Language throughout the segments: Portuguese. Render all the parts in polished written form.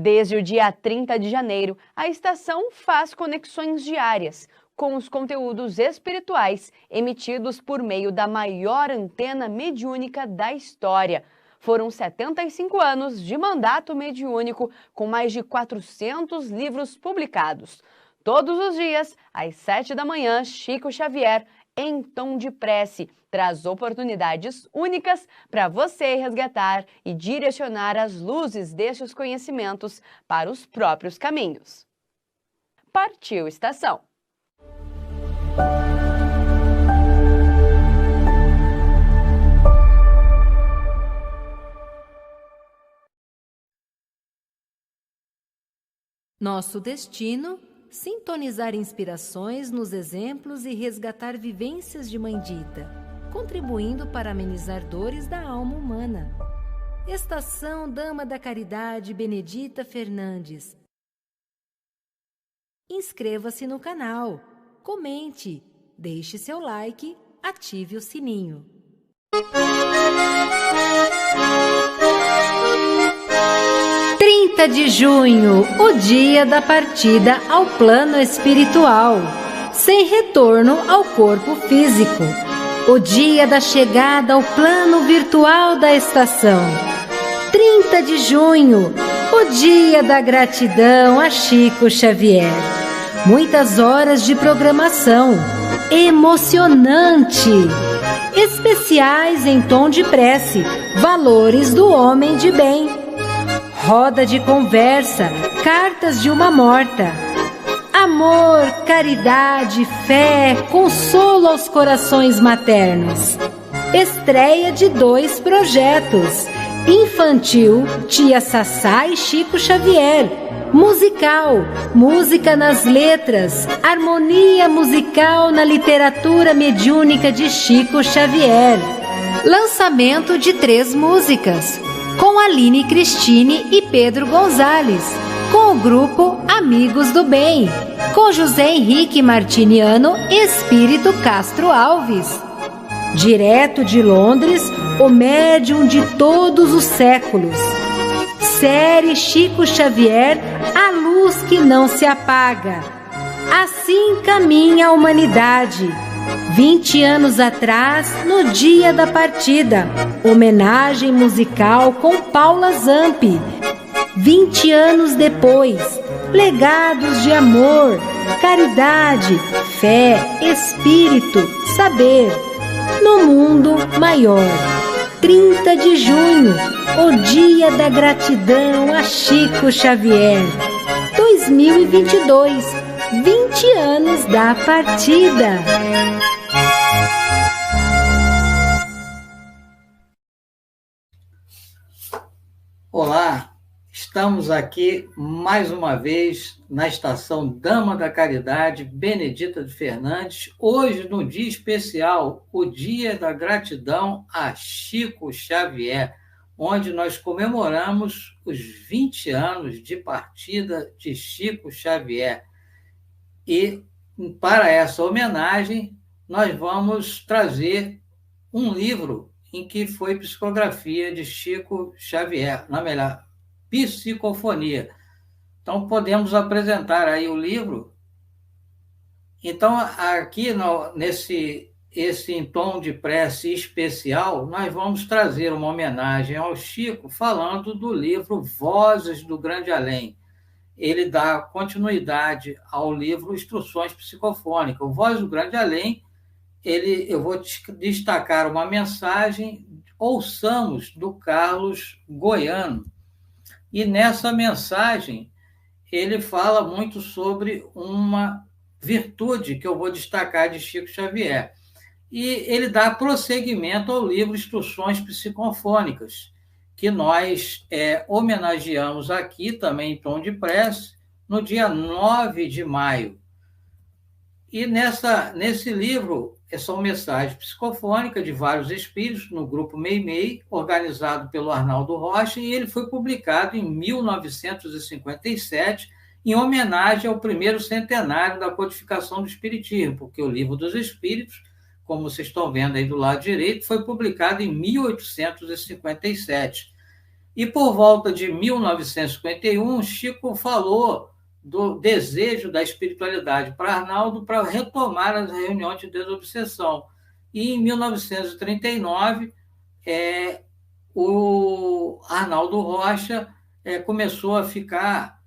Desde o dia 30 de janeiro, a estação faz conexões diárias com os conteúdos espirituais emitidos por meio da maior antena mediúnica da história. Foram 75 anos de mandato mediúnico, com mais de 400 livros publicados. Todos os dias, às 7 da manhã, Chico Xavier, em tom de prece, traz oportunidades únicas para você resgatar e direcionar as luzes destes conhecimentos para os próprios caminhos. Partiu Estação! Nosso destino: sintonizar inspirações nos exemplos e resgatar vivências de Mãe Dita, contribuindo para amenizar dores da alma humana. Estação Dama da Caridade Benedita Fernandes. Inscreva-se no canal, comente, deixe seu like, ative o sininho. 30 de junho, o dia da partida ao plano espiritual, sem retorno ao corpo físico. O dia da chegada ao plano virtual da estação. 30 de junho, o dia da gratidão a Chico Xavier. Muitas horas de programação, emocionante. Especiais em tom de prece, valores do homem de bem. Roda de conversa, cartas de uma morta. Amor, caridade, fé, consolo aos corações maternos. Estreia de 2 projetos. Infantil, Tia Sassá e Chico Xavier. Musical, música nas letras, harmonia musical na literatura mediúnica de Chico Xavier. Lançamento de 3 músicas, com Aline Cristine e Pedro Gonzalez, com o grupo Amigos do Bem, com José Henrique Martiniano e Espírito Castro Alves. Direto de Londres, o médium de todos os séculos. Série Chico Xavier, a luz que não se apaga. Assim caminha a humanidade. 20 anos atrás, no dia da partida, homenagem musical com Paula Zampi. 20 anos depois, legados de amor, caridade, fé, espírito, saber, no mundo maior. 30 de junho, o dia da gratidão a Chico Xavier. 2022, 20 anos da partida. Olá, estamos aqui mais uma vez na estação Dama da Caridade Benedita de Fernandes, hoje no dia especial, o Dia da Gratidão a Chico Xavier, onde nós comemoramos os 20 anos de partida de Chico Xavier. E, para essa homenagem, nós vamos trazer um livro em que foi psicografia de Chico Xavier, na melhor, psicofonia. Então, podemos apresentar aí o livro. Então, aqui esse em tom de prece especial, nós vamos trazer uma homenagem ao Chico, falando do livro Vozes do Grande Além. Ele dá continuidade ao livro Instruções Psicofônicas. O Vozes do Grande Além, eu vou destacar uma mensagem, ouçamos, do Carlos Goiano. E nessa mensagem, ele fala muito sobre uma virtude que eu vou destacar de Chico Xavier. E ele dá prosseguimento ao livro Instruções Psicofônicas, que nós homenageamos aqui, também em tom de prece, no dia 9 de maio. E nesse livro, são mensagens psicofônicas de vários espíritos, no grupo Meimei, organizado pelo Arnaldo Rocha, e ele foi publicado em 1957, em homenagem ao primeiro centenário da codificação do Espiritismo, porque o Livro dos Espíritos, como vocês estão vendo aí do lado direito, foi publicado em 1857. E por volta de 1951, Chico falou do desejo da espiritualidade para Arnaldo para retomar as reuniões de desobsessão. E em 1939, o Arnaldo Rocha começou a ficar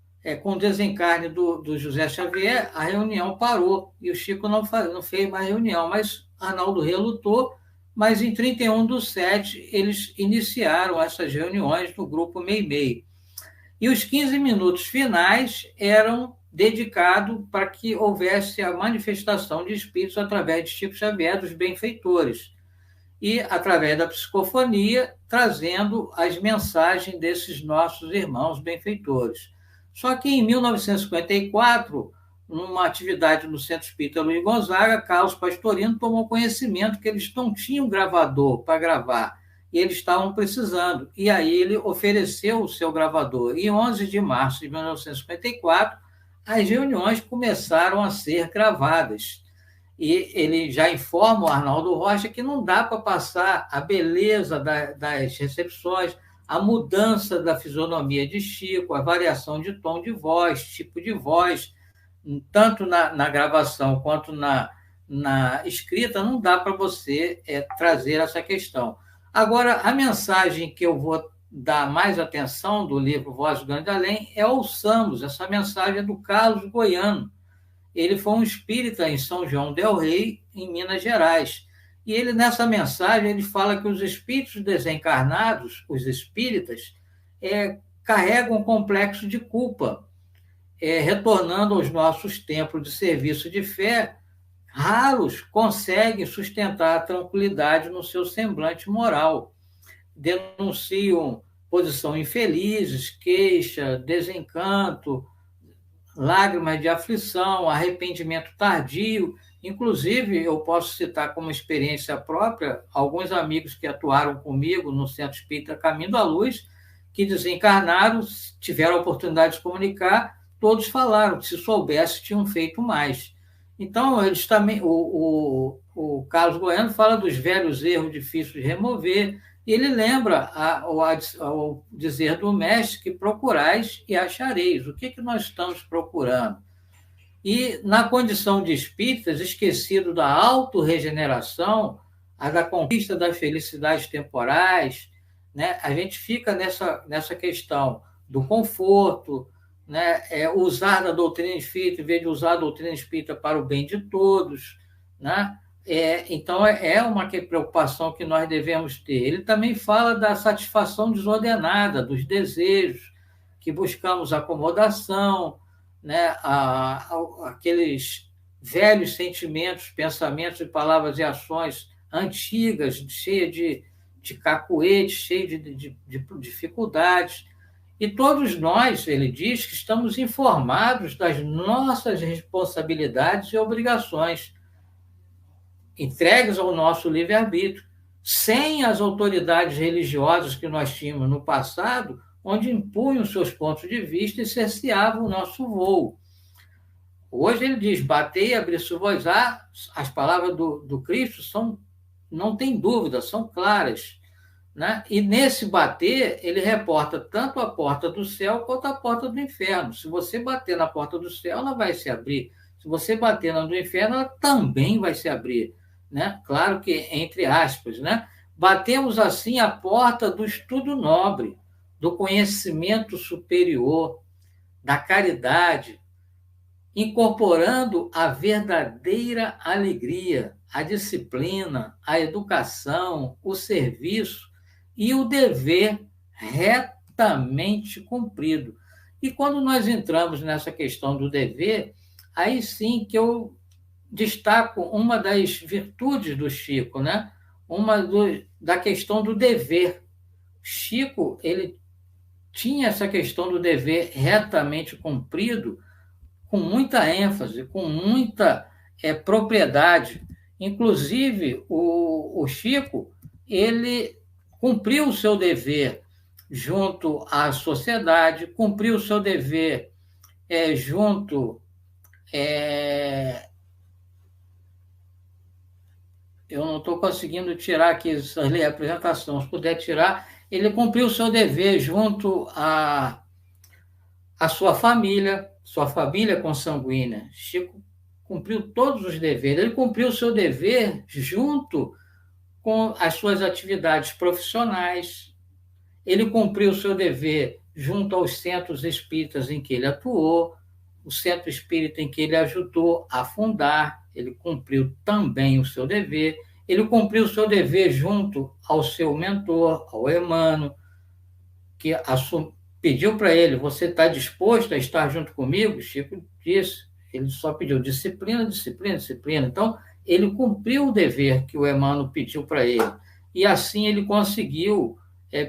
com o desencarne do José Xavier, a reunião parou e o Chico não fez mais reunião, mas Arnaldo relutou, mas em 31/7 eles iniciaram essas reuniões no grupo Meimei. E os 15 minutos finais eram dedicados para que houvesse a manifestação de espíritos através de Chico Xavier, dos benfeitores, e através da psicofonia, trazendo as mensagens desses nossos irmãos benfeitores. Só que em 1954, numa atividade no Centro Espírita Luiz Gonzaga, Carlos Pastorino tomou conhecimento que eles não tinham gravador para gravar, e eles estavam precisando. E aí ele ofereceu o seu gravador. E em 11 de março de 1954, as reuniões começaram a ser gravadas. E ele já informa o Arnaldo Rocha que não dá para passar a beleza das recepções, a mudança da fisionomia de Chico, a variação de tom de voz, tipo de voz, tanto na gravação quanto na escrita, não dá para você trazer essa questão. Agora, a mensagem que eu vou dar mais atenção do livro Voz do Grande Além é ouçamos, essa mensagem é do Carlos Goiano. Ele foi um espírita em São João del Rei, em Minas Gerais. E ele, nessa mensagem, ele fala que os espíritos desencarnados, os espíritas, carregam um complexo de culpa, retornando aos nossos templos de serviço de fé. Raros conseguem sustentar a tranquilidade no seu semblante moral. Denunciam posição infelizes, queixa, desencanto, lágrimas de aflição, arrependimento tardio. Inclusive, eu posso citar como experiência própria alguns amigos que atuaram comigo no Centro Espírita Caminho da Luz, que desencarnaram, tiveram a oportunidade de se comunicar, todos falaram que se soubesse tinham feito mais. Então, eles também, o Carlos Goiano fala dos velhos erros difíceis de remover, e ele lembra ao dizer do mestre que procurais e achareis. O que nós estamos procurando? E, na condição de espíritas, esquecido da autorregeneração, a da conquista das felicidades temporais, né? A gente fica nessa questão do conforto, né? Usar da doutrina espírita em vez de usar a doutrina espírita para o bem de todos, né? Então, é uma preocupação que nós devemos ter. Ele também fala da satisfação desordenada, dos desejos, que buscamos acomodação, né? Aqueles velhos sentimentos, pensamentos, palavras e ações antigas, cheias de cacuete, cheias de dificuldades. E todos nós, ele diz, que estamos informados das nossas responsabilidades e obrigações, entregues ao nosso livre-arbítrio, sem as autoridades religiosas que nós tínhamos no passado, onde impunham seus pontos de vista e cerceavam o nosso voo. Hoje ele diz, batei e abri-se-vos as palavras do Cristo não tem dúvida, são claras, né? E nesse bater, ele reporta tanto a porta do céu quanto a porta do inferno. Se você bater na porta do céu, ela vai se abrir. Se você bater na do inferno, ela também vai se abrir, né? Claro que entre aspas, né? Batemos assim a porta do estudo nobre, do conhecimento superior, da caridade, incorporando a verdadeira alegria, a disciplina, a educação, o serviço e o dever retamente cumprido. E quando nós entramos nessa questão do dever, aí sim que eu destaco uma das virtudes do Chico, né? Da questão do dever. Chico, ele tinha essa questão do dever retamente cumprido com muita ênfase, com muita propriedade. Inclusive, o Chico, ele cumpriu o seu dever junto à sociedade, cumpriu o seu dever junto... eu não estou conseguindo tirar aqui a apresentação, se puder tirar, Ele cumpriu o seu dever junto à sua família consanguínea. Chico cumpriu todos os deveres. Ele cumpriu o seu dever junto com as suas atividades profissionais. Ele cumpriu o seu dever junto aos centros espíritas em que ele atuou, o centro espírita em que ele ajudou a fundar, ele cumpriu também o seu dever. Ele cumpriu o seu dever junto ao seu mentor, ao Emmanuel, que pediu para ele: você está disposto a estar junto comigo? Chico disse, ele só pediu disciplina, disciplina, disciplina. Então, ele cumpriu o dever que o Emmanuel pediu para ele. E assim ele conseguiu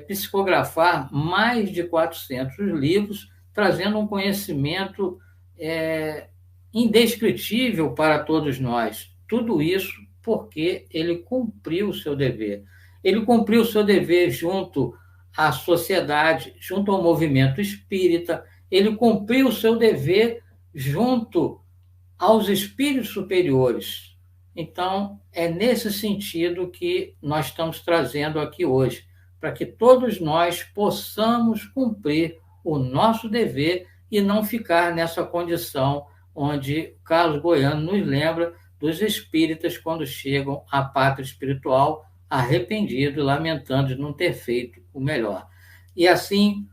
psicografar mais de 400 livros, trazendo um conhecimento indescritível para todos nós. Tudo isso porque ele cumpriu o seu dever. Ele cumpriu o seu dever junto à sociedade, junto ao movimento espírita. Ele cumpriu o seu dever junto aos espíritos superiores. Então, é nesse sentido que nós estamos trazendo aqui hoje, para que todos nós possamos cumprir o nosso dever e não ficar nessa condição onde Carlos Goiano nos lembra dos espíritas quando chegam à pátria espiritual arrependidos, lamentando de não ter feito o melhor. E assim,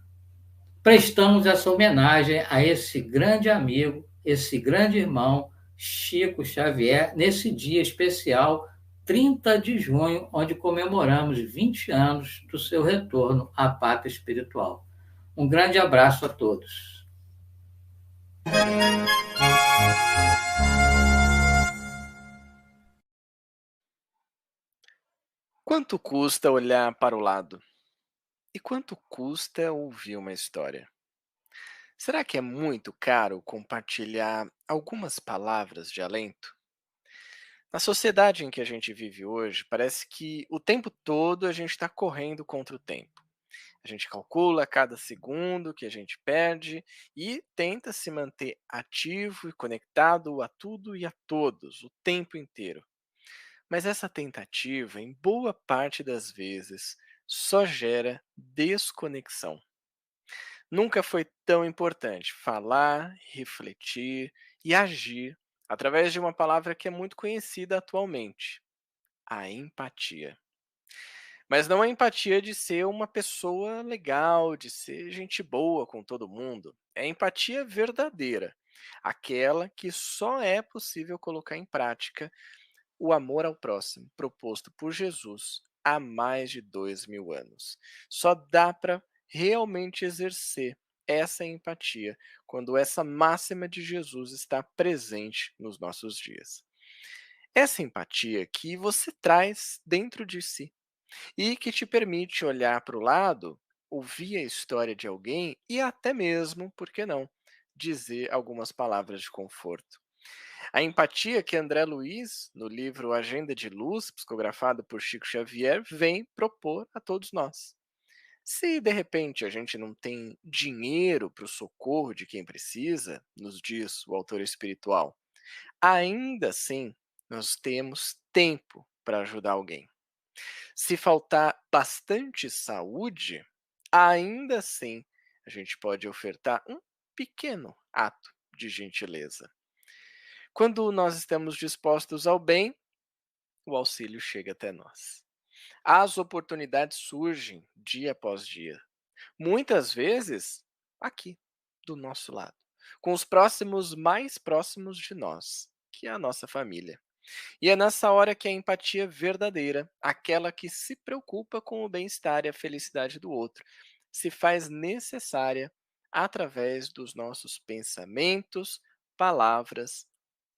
prestamos essa homenagem a esse grande amigo, esse grande irmão, Chico Xavier, nesse dia especial, 30 de junho, onde comemoramos 20 anos do seu retorno à pátria espiritual. Um grande abraço a todos. Quanto custa olhar para o lado? E quanto custa ouvir uma história? Será que é muito caro compartilhar algumas palavras de alento? Na sociedade em que a gente vive hoje, parece que o tempo todo a gente está correndo contra o tempo. A gente calcula cada segundo que a gente perde e tenta se manter ativo e conectado a tudo e a todos o tempo inteiro. Mas essa tentativa, em boa parte das vezes, só gera desconexão. Nunca foi tão importante falar, refletir e agir através de uma palavra que é muito conhecida atualmente: a empatia. Mas não a empatia de ser uma pessoa legal, de ser gente boa com todo mundo. É a empatia verdadeira, aquela que só é possível colocar em prática o amor ao próximo, proposto por Jesus há mais de 2000 anos. Só dá para realmente exercer essa empatia quando essa máxima de Jesus está presente nos nossos dias. Essa empatia que você traz dentro de si e que te permite olhar para o lado, ouvir a história de alguém e até mesmo, por que não, dizer algumas palavras de conforto. A empatia que André Luiz, no livro Agenda de Luz, psicografado por Chico Xavier, vem propor a todos nós. Se de repente a gente não tem dinheiro para o socorro de quem precisa, nos diz o autor espiritual, ainda assim nós temos tempo para ajudar alguém. Se faltar bastante saúde, ainda assim a gente pode ofertar um pequeno ato de gentileza. Quando nós estamos dispostos ao bem, o auxílio chega até nós. As oportunidades surgem dia após dia. Muitas vezes aqui, do nosso lado, com os próximos mais próximos de nós, que é a nossa família. E é nessa hora que a empatia verdadeira, aquela que se preocupa com o bem-estar e a felicidade do outro, se faz necessária através dos nossos pensamentos, palavras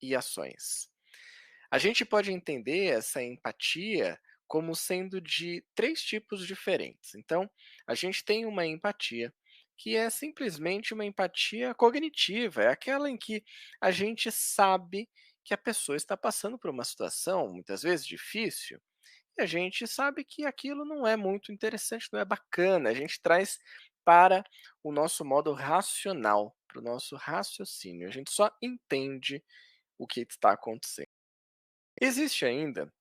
e ações. A gente pode entender essa empatia como sendo de 3 tipos diferentes. Então, a gente tem uma empatia que é simplesmente uma empatia cognitiva, é aquela em que a gente sabe que a pessoa está passando por uma situação, muitas vezes difícil, e a gente sabe que aquilo não é muito interessante, não é bacana. A gente traz para o nosso modo racional, para o nosso raciocínio. A gente só entende o que está acontecendo. Existe ainda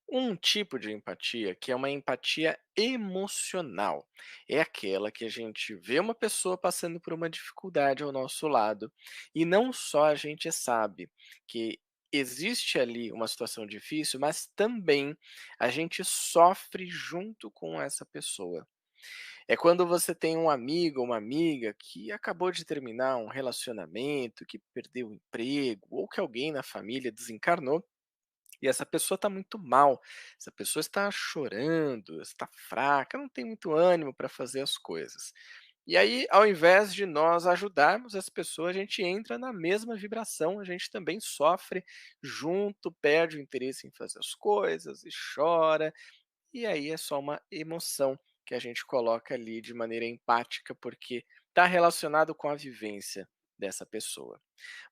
Um tipo de empatia que é uma empatia emocional. É aquela que a gente vê uma pessoa passando por uma dificuldade ao nosso lado e não só a gente sabe que existe ali uma situação difícil, mas também a gente sofre junto com essa pessoa. É quando você tem um amigo ou uma amiga que acabou de terminar um relacionamento, que perdeu o emprego, ou que alguém na família desencarnou e essa pessoa está muito mal, essa pessoa está chorando, está fraca, não tem muito ânimo para fazer as coisas. E aí, ao invés de nós ajudarmos essa pessoa, a gente entra na mesma vibração, a gente também sofre junto, perde o interesse em fazer as coisas e chora, e aí é só uma emoção que a gente coloca ali de maneira empática, porque está relacionado com a vivência dessa pessoa.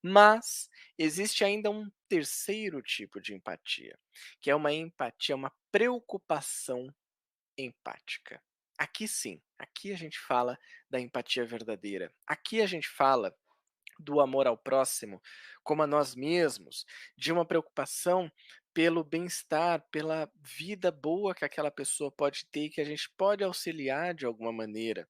Mas existe ainda um terceiro tipo de empatia, que é uma empatia, uma preocupação empática. Aqui sim, aqui a gente fala da empatia verdadeira. Aqui a gente fala do amor ao próximo, como a nós mesmos, de uma preocupação pelo bem-estar, pela vida boa que aquela pessoa pode ter e que a gente pode auxiliar de alguma maneira.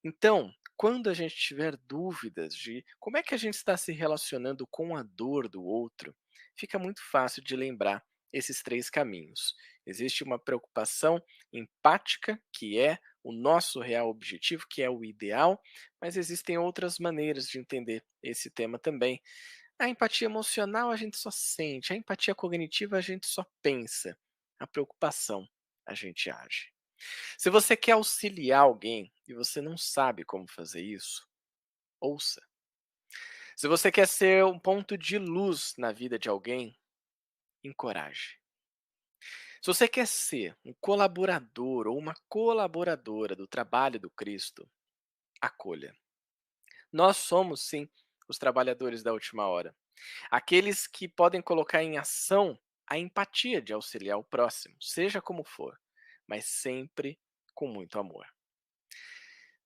Então, quando a gente tiver dúvidas de como é que a gente está se relacionando com a dor do outro, fica muito fácil de lembrar esses três caminhos. Existe uma preocupação empática, que é o nosso real objetivo, que é o ideal, mas existem outras maneiras de entender esse tema também. A empatia emocional a gente só sente, a empatia cognitiva a gente só pensa, a preocupação a gente age. Se você quer auxiliar alguém e você não sabe como fazer isso, ouça. Se você quer ser um ponto de luz na vida de alguém, encoraje. Se você quer ser um colaborador ou uma colaboradora do trabalho do Cristo, acolha. Nós somos, sim, os trabalhadores da última hora. Aqueles que podem colocar em ação a empatia de auxiliar o próximo, seja como for, mas sempre com muito amor.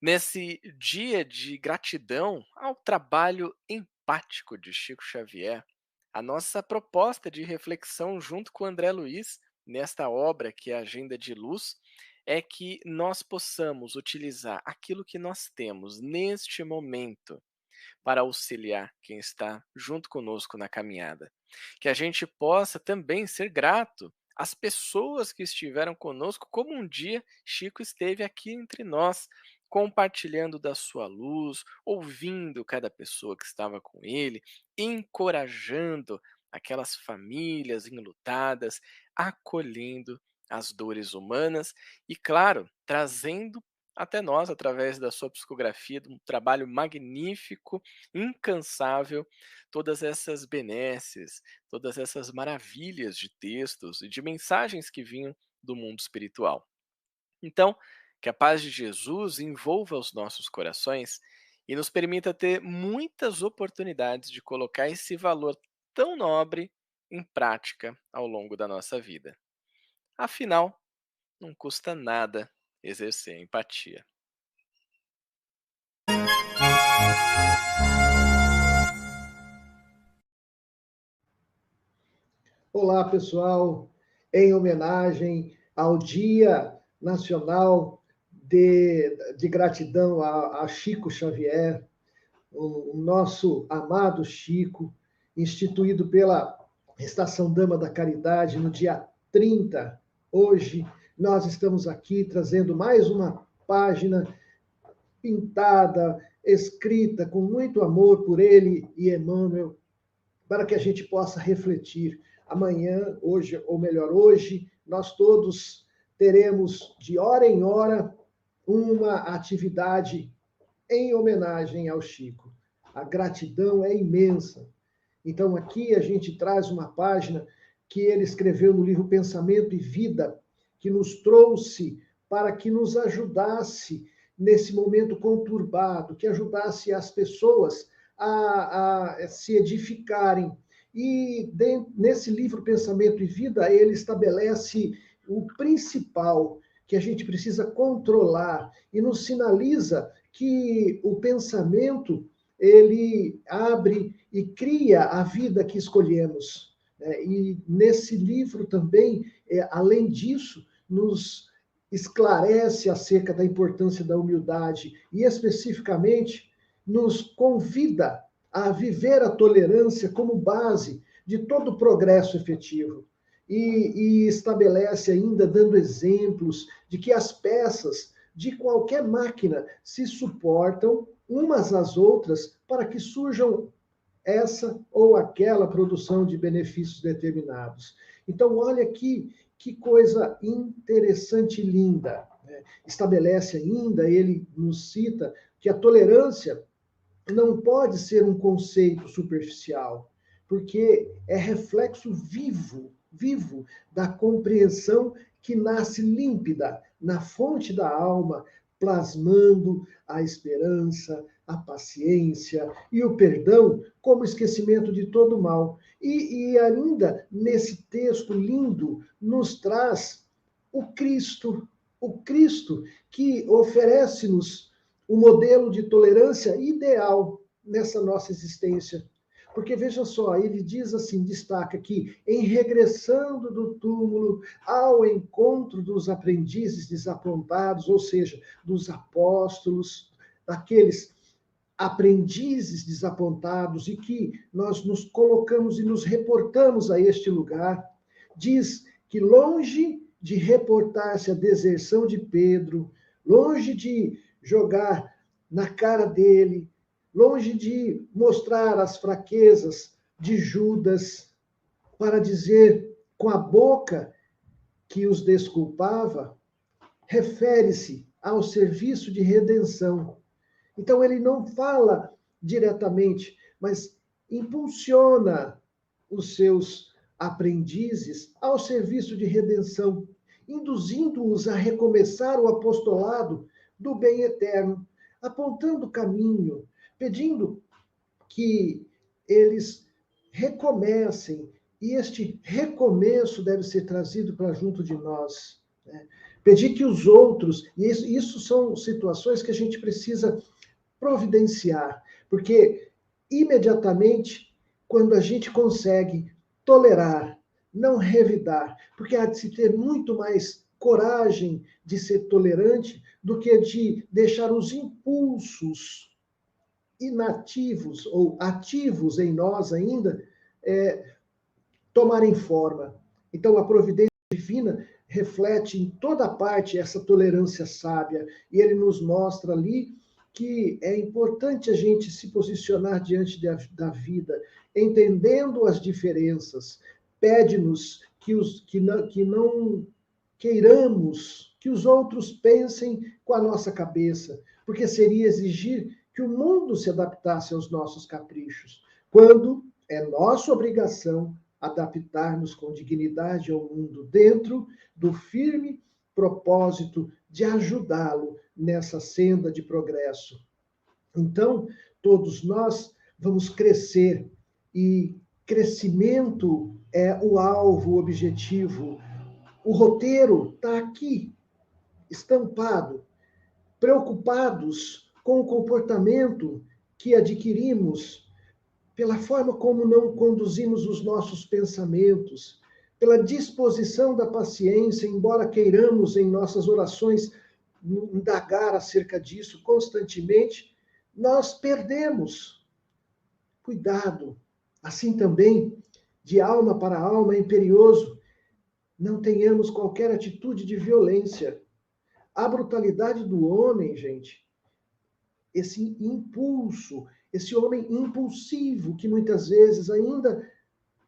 Nesse dia de gratidão ao trabalho empático de Chico Xavier, a nossa proposta de reflexão junto com André Luiz, nesta obra que é a Agenda de Luz, é que nós possamos utilizar aquilo que nós temos neste momento para auxiliar quem está junto conosco na caminhada. Que a gente possa também ser grato às pessoas que estiveram conosco, como um dia Chico esteve aqui entre nós, compartilhando da sua luz, ouvindo cada pessoa que estava com ele, encorajando aquelas famílias enlutadas, acolhendo as dores humanas e, claro, trazendo até nós, através da sua psicografia, de um trabalho magnífico, incansável, todas essas benesses, todas essas maravilhas de textos e de mensagens que vinham do mundo espiritual. Então, que a paz de Jesus envolva os nossos corações e nos permita ter muitas oportunidades de colocar esse valor tão nobre em prática ao longo da nossa vida. Afinal, não custa nada exercer a empatia. Olá, pessoal. Em homenagem ao Dia Nacional de Gratidão a Chico Xavier, o nosso amado Chico, instituído pela Estação Dama da Caridade no dia 30. Hoje, nós estamos aqui trazendo mais uma página pintada, escrita com muito amor por ele e Emmanuel, para que a gente possa refletir. Amanhã, hoje, ou melhor, hoje, nós todos teremos, de hora em hora, uma atividade em homenagem ao Chico. A gratidão é imensa. Então, aqui a gente traz uma página que ele escreveu no livro Pensamento e Vida, que nos trouxe para que nos ajudasse nesse momento conturbado, que ajudasse as pessoas a se edificarem. E nesse livro Pensamento e Vida, ele estabelece o principal que a gente precisa controlar e nos sinaliza que o pensamento ele abre e cria a vida que escolhemos. né? E nesse livro também, além disso, nos esclarece acerca da importância da humildade e, especificamente, nos convida a viver a tolerância como base de todo o progresso efetivo. E estabelece ainda, dando exemplos de que as peças de qualquer máquina se suportam umas às outras para que surjam essa ou aquela produção de benefícios determinados. Então, olha aqui que coisa interessante e linda, né? Estabelece ainda, ele nos cita, que a tolerância não pode ser um conceito superficial, porque é reflexo vivo da compreensão que nasce límpida na fonte da alma, plasmando a esperança, a paciência e o perdão como esquecimento de todo mal. E ainda, nesse texto lindo, nos traz o Cristo que oferece-nos o modelo de tolerância ideal nessa nossa existência. Porque, veja só, ele diz assim, destaca que, em regressando do túmulo ao encontro dos aprendizes desapontados, ou seja, dos apóstolos, daqueles aprendizes desapontados, e que nós nos colocamos e nos reportamos a este lugar, diz que, longe de reportar-se a deserção de Pedro, longe de jogar na cara dele, longe de mostrar as fraquezas de Judas, para dizer com a boca que os desculpava, refere-se ao serviço de redenção. Então, ele não fala diretamente, mas impulsiona os seus aprendizes ao serviço de redenção, induzindo-os a recomeçar o apostolado do bem eterno, apontando o caminho, pedindo que eles recomecem, e este recomeço deve ser trazido para junto de nós, né? Pedir que os outros, e isso são situações que a gente precisa providenciar, porque imediatamente, quando a gente consegue tolerar, não revidar, porque há de se ter muito mais coragem de ser tolerante do que de deixar os impulsos inativos ou ativos em nós ainda tomarem forma. Então, a providência divina reflete em toda parte essa tolerância sábia, e ele nos mostra ali que é importante a gente se posicionar diante da vida, entendendo as diferenças. Pede-nos que não queiramos que os outros pensem com a nossa cabeça, porque seria exigir que o mundo se adaptasse aos nossos caprichos, quando é nossa obrigação adaptar-nos com dignidade ao mundo, dentro do firme propósito de ajudá-lo nessa senda de progresso. Então, todos nós vamos crescer, e crescimento é o alvo, o objetivo. O roteiro está aqui, estampado. Preocupados com o comportamento que adquirimos, pela forma como não conduzimos os nossos pensamentos, pela disposição da paciência, embora queiramos em nossas orações indagar acerca disso constantemente, nós perdemos. Cuidado. Assim também, de alma para alma, é imperioso, não tenhamos qualquer atitude de violência. A brutalidade do homem, gente, esse impulso, esse homem impulsivo que muitas vezes ainda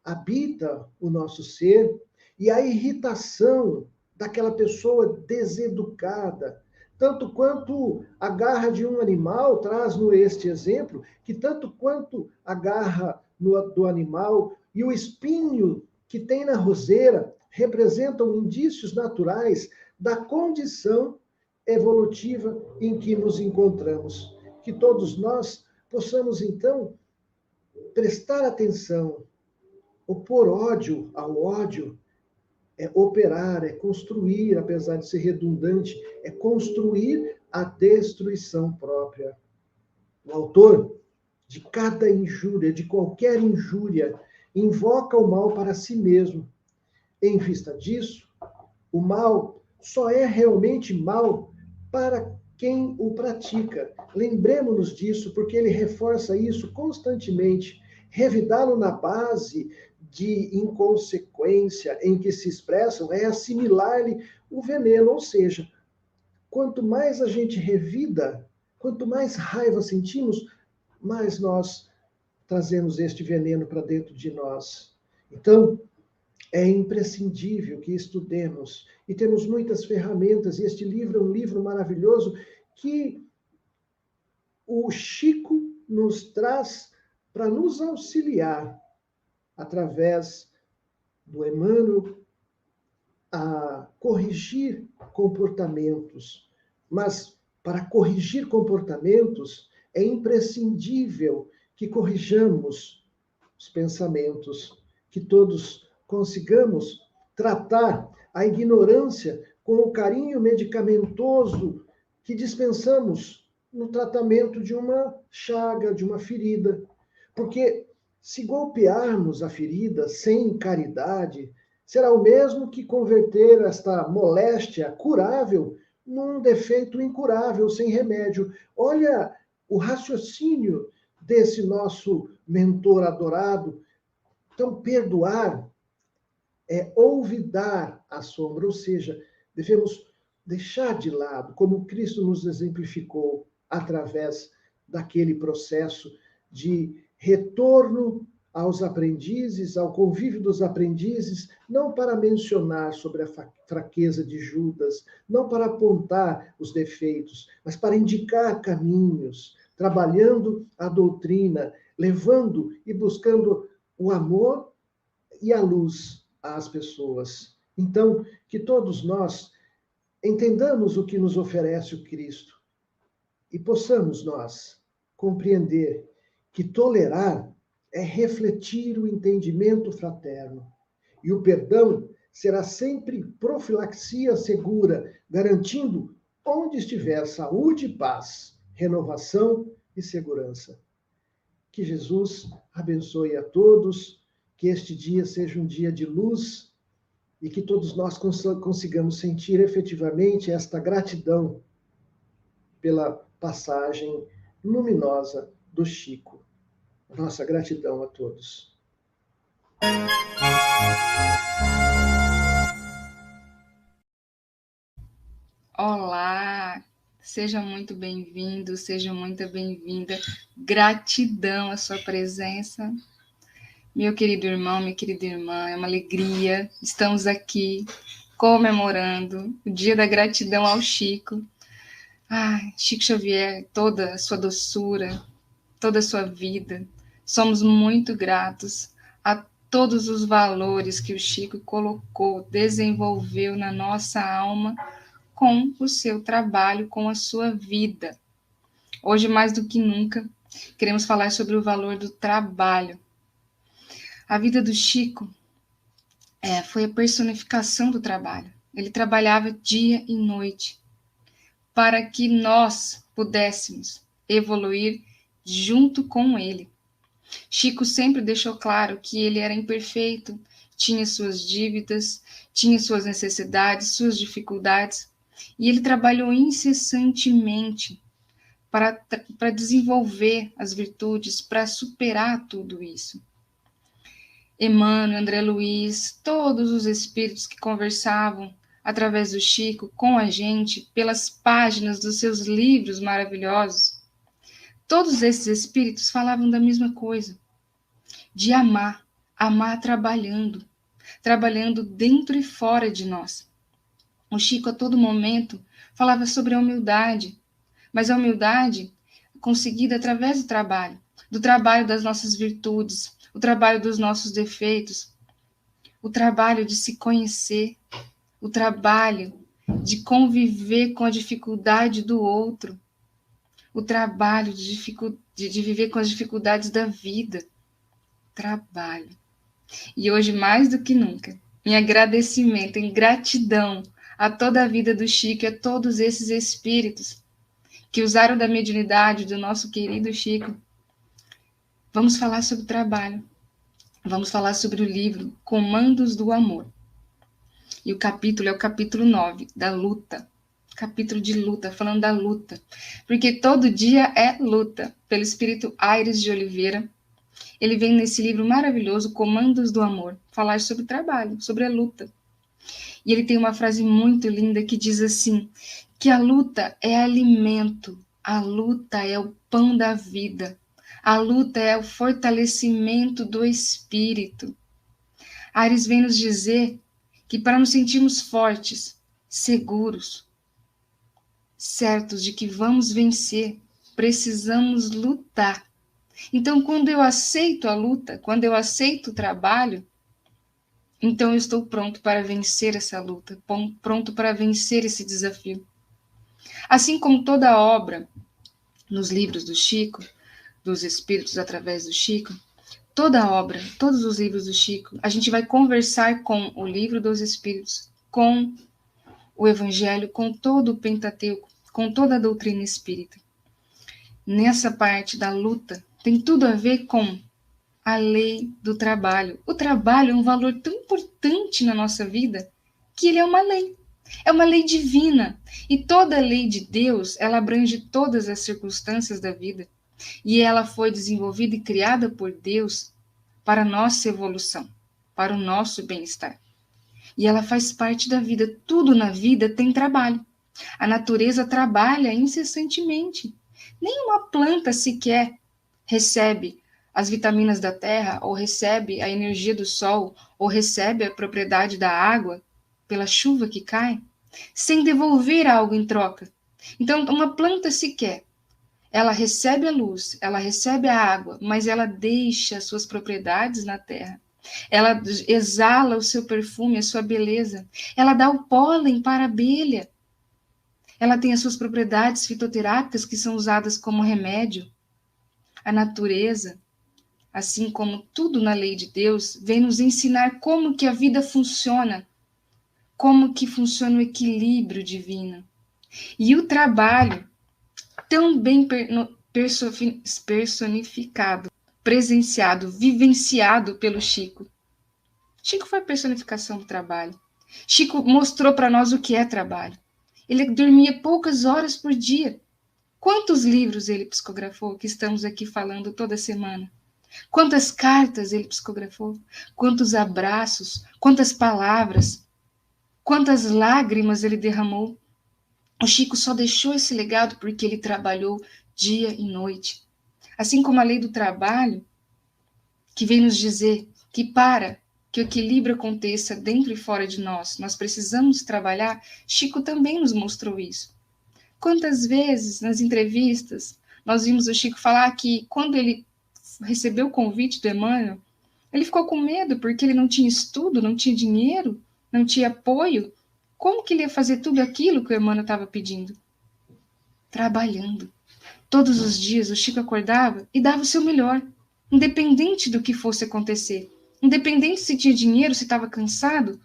habita o nosso ser, e a irritação daquela pessoa deseducada, tanto quanto a garra de um animal, traz-nos este exemplo, que tanto quanto a garra do animal e o espinho que tem na roseira representam indícios naturais da condição evolutiva em que nos encontramos. Que todos nós possamos, então, prestar atenção. Opor ódio ao ódio é operar, é construir, apesar de ser redundante, é construir a destruição própria. O autor de cada injúria, de qualquer injúria, invoca o mal para si mesmo. Em vista disso, o mal só é realmente mal para quem o pratica. Lembremos-nos disso, porque ele reforça isso constantemente. Revidá-lo na base de inconsequência em que se expressam é assimilar-lhe o veneno, ou seja, quanto mais a gente revida, quanto mais raiva sentimos, mais nós trazemos este veneno para dentro de nós. Então, é imprescindível que estudemos, e temos muitas ferramentas, e este livro é um livro maravilhoso que o Chico nos traz para nos auxiliar, através do Emmanuel, a corrigir comportamentos. Mas, para corrigir comportamentos, é imprescindível que corrijamos os pensamentos, que todos consigamos tratar a ignorância com o carinho medicamentoso que dispensamos no tratamento de uma chaga, de uma ferida. Porque se golpearmos a ferida sem caridade, será o mesmo que converter esta moléstia curável num defeito incurável, sem remédio. Olha o raciocínio desse nosso mentor adorado. Então, perdoar é olvidar a sombra, ou seja, devemos deixar de lado, como Cristo nos exemplificou, através daquele processo de retorno aos aprendizes, ao convívio dos aprendizes, não para mencionar sobre a fraqueza de Judas, não para apontar os defeitos, mas para indicar caminhos, trabalhando a doutrina, levando e buscando o amor e a luz às pessoas. Então, que todos nós entendamos o que nos oferece o Cristo e possamos nós compreender que tolerar é refletir o entendimento fraterno. E o perdão será sempre profilaxia segura, garantindo onde estiver saúde e paz, renovação e segurança. Que Jesus abençoe a todos, que este dia seja um dia de luz e que todos nós consigamos sentir efetivamente esta gratidão pela passagem luminosa do Chico. Nossa gratidão a todos. Olá, seja muito bem-vindo, seja muito bem-vinda. Gratidão à sua presença. Meu querido irmão, minha querida irmã, é uma alegria. Estamos aqui comemorando o Dia da Gratidão ao Chico. Chico Xavier, toda a sua doçura, toda a sua vida. Somos muito gratos a todos os valores que o Chico colocou, desenvolveu na nossa alma com o seu trabalho, com a sua vida. Hoje, mais do que nunca, queremos falar sobre o valor do trabalho. A vida do Chico foi a personificação do trabalho. Ele trabalhava dia e noite para que nós pudéssemos evoluir junto com ele. Chico sempre deixou claro que ele era imperfeito, tinha suas dívidas, tinha suas necessidades, suas dificuldades, e ele trabalhou incessantemente para desenvolver as virtudes, para superar tudo isso. Emmanuel, André Luiz, todos os espíritos que conversavam através do Chico com a gente, pelas páginas dos seus livros maravilhosos, todos esses espíritos falavam da mesma coisa, de amar trabalhando dentro e fora de nós. O Chico, a todo momento, falava sobre a humildade, mas a humildade conseguida através do trabalho das nossas virtudes, o trabalho dos nossos defeitos, o trabalho de se conhecer, o trabalho de conviver com a dificuldade do outro, o trabalho de viver com as dificuldades da vida. Trabalho. E hoje, mais do que nunca, em agradecimento, em gratidão a toda a vida do Chico e a todos esses espíritos que usaram da mediunidade do nosso querido Chico, vamos falar sobre trabalho. Vamos falar sobre o livro Comandos do Amor. E o capítulo é o capítulo 9, da luta. Capítulo de luta, falando da luta. Porque todo dia é luta. Pelo espírito Aires de Oliveira, ele vem nesse livro maravilhoso, Comandos do Amor, falar sobre o trabalho, sobre a luta. E ele tem uma frase muito linda que diz assim, que a luta é alimento, a luta é o pão da vida, a luta é o fortalecimento do espírito. Aires vem nos dizer que para nos sentirmos fortes, seguros, certos de que vamos vencer, precisamos lutar. Então, quando eu aceito a luta, quando eu aceito o trabalho, então eu estou pronto para vencer essa luta, pronto para vencer esse desafio. Assim como toda obra nos livros do Chico, dos Espíritos através do Chico, toda obra, todos os livros do Chico, a gente vai conversar com o livro dos Espíritos, com o Evangelho, com todo o Pentateuco, com toda a doutrina espírita. Nessa parte da luta, tem tudo a ver com a lei do trabalho. O trabalho é um valor tão importante na nossa vida que ele é uma lei. É uma lei divina. E toda a lei de Deus, ela abrange todas as circunstâncias da vida. E ela foi desenvolvida e criada por Deus para a nossa evolução, para o nosso bem-estar. E ela faz parte da vida. Tudo na vida tem trabalho. A natureza trabalha incessantemente. Nenhuma planta sequer recebe as vitaminas da terra, ou recebe a energia do sol, ou recebe a propriedade da água pela chuva que cai, sem devolver algo em troca. Então, uma planta sequer, ela recebe a luz, ela recebe a água, mas ela deixa as suas propriedades na terra. Ela exala o seu perfume, a sua beleza. Ela dá o pólen para a abelha. Ela tem as suas propriedades fitoterápicas que são usadas como remédio. A natureza, assim como tudo na lei de Deus, vem nos ensinar como que a vida funciona, como que funciona o equilíbrio divino. E o trabalho, tão bem personificado, presenciado, vivenciado pelo Chico. Chico foi a personificação do trabalho. Chico mostrou para nós o que é trabalho. Ele dormia poucas horas por dia. Quantos livros ele psicografou, que estamos aqui falando toda semana? Quantas cartas ele psicografou? Quantos abraços? Quantas palavras? Quantas lágrimas ele derramou? O Chico só deixou esse legado porque ele trabalhou dia e noite. Assim como a lei do trabalho, que vem nos dizer que para que o equilíbrio aconteça dentro e fora de nós, nós precisamos trabalhar, Chico também nos mostrou isso. Quantas vezes nas entrevistas nós vimos o Chico falar que quando ele recebeu o convite do Emmanuel, ele ficou com medo porque ele não tinha estudo, não tinha dinheiro, não tinha apoio. Como que ele ia fazer tudo aquilo que o Emmanuel estava pedindo? Trabalhando. Todos os dias o Chico acordava e dava o seu melhor, independente do que fosse acontecer. Independente se tinha dinheiro, se estava cansado.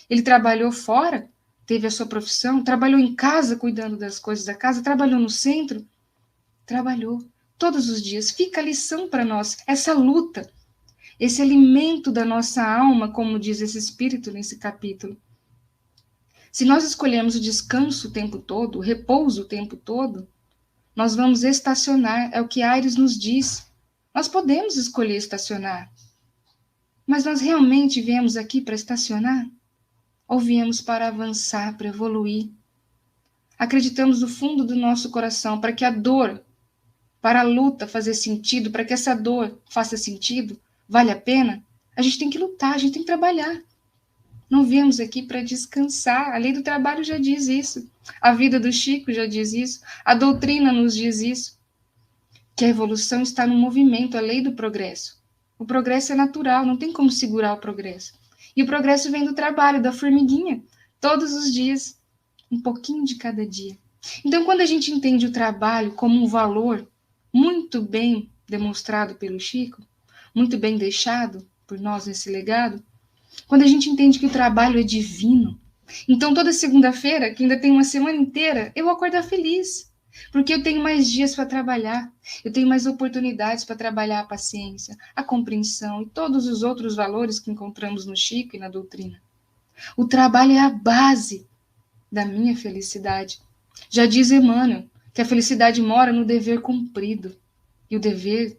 Ele trabalhou fora, teve a sua profissão, trabalhou em casa, cuidando das coisas da casa, trabalhou no centro. Trabalhou todos os dias. Fica a lição para nós, essa luta, esse alimento da nossa alma, como diz esse espírito nesse capítulo. Se nós escolhermos o descanso o tempo todo, o repouso o tempo todo, nós vamos estacionar, é o que Aires nos diz. Nós podemos escolher estacionar, mas nós realmente viemos aqui para estacionar? Ou viemos para avançar, para evoluir? Acreditamos no fundo do nosso coração para que a dor, para a luta fazer sentido, para que essa dor faça sentido, vale a pena? A gente tem que lutar, a gente tem que trabalhar. Não viemos aqui para descansar. A lei do trabalho já diz isso. A vida do Chico já diz isso. A doutrina nos diz isso. Que a evolução está no movimento, a lei do progresso. O progresso é natural, não tem como segurar o progresso. E o progresso vem do trabalho, da formiguinha. Todos os dias, um pouquinho de cada dia. Então, quando a gente entende o trabalho como um valor muito bem demonstrado pelo Chico, muito bem deixado por nós nesse legado, quando a gente entende que o trabalho é divino, então toda segunda-feira, que ainda tem uma semana inteira, eu vou acordar feliz. Porque eu tenho mais dias para trabalhar, eu tenho mais oportunidades para trabalhar a paciência, a compreensão e todos os outros valores que encontramos no Chico e na doutrina. O trabalho é a base da minha felicidade. Já diz Emmanuel que a felicidade mora no dever cumprido. E o dever,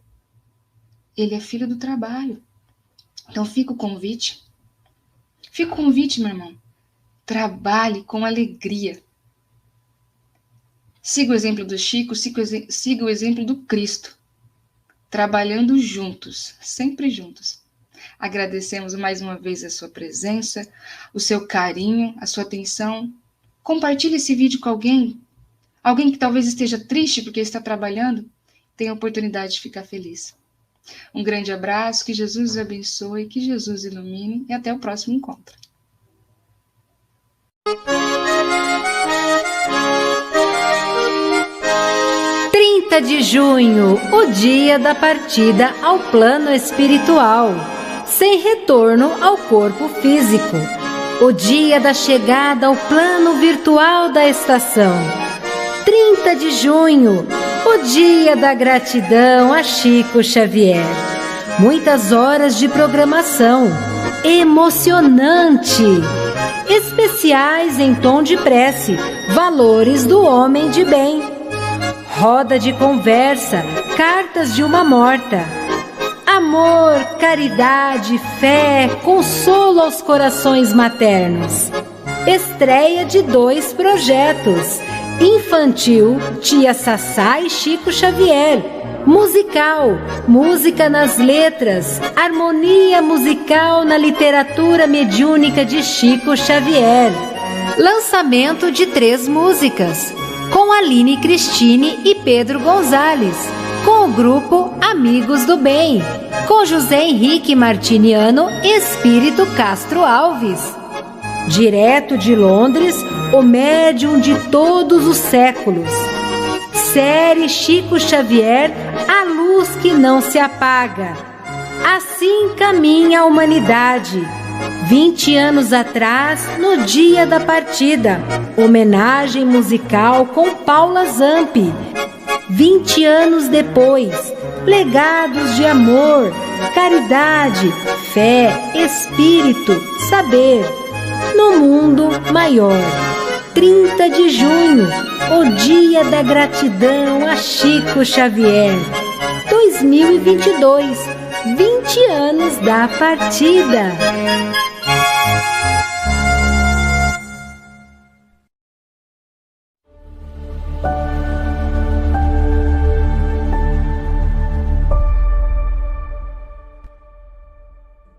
ele é filho do trabalho. Então fica o convite. Fica o convite, meu irmão. Trabalhe com alegria. Siga o exemplo do Chico, siga o exemplo do Cristo. Trabalhando juntos, sempre juntos. Agradecemos mais uma vez a sua presença, o seu carinho, a sua atenção. Compartilhe esse vídeo com alguém que talvez esteja triste porque está trabalhando, tem a oportunidade de ficar feliz. Um grande abraço, que Jesus os abençoe, que Jesus ilumine e até o próximo encontro. De junho, o dia da partida ao plano espiritual, sem retorno ao corpo físico. O dia da chegada ao plano virtual da estação. 30 de junho, o dia da gratidão a Chico Xavier. Muitas horas de programação, emocionante. Especiais em tom de prece, valores do homem de bem. Roda de conversa, cartas de uma morta. Amor, caridade, fé, consolo aos corações maternos. Estreia de 2 projetos. Infantil, Tia Sassá e Chico Xavier. Musical, música nas letras, harmonia musical na literatura mediúnica de Chico Xavier. Lançamento de 3 músicas. Com Aline Cristine e Pedro Gonzalez, com o grupo Amigos do Bem, com José Henrique Martiniano e Espírito Castro Alves. Direto de Londres, o médium de todos os séculos. Série Chico Xavier, a luz que não se apaga. Assim caminha a humanidade. 20 anos atrás, no dia da partida, homenagem musical com Paula Zampi. 20 anos depois, legados de amor, caridade, fé, espírito, saber, no mundo maior. 30 de junho, o dia da gratidão a Chico Xavier. 2022, 20 anos da partida.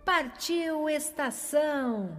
Partiu estação.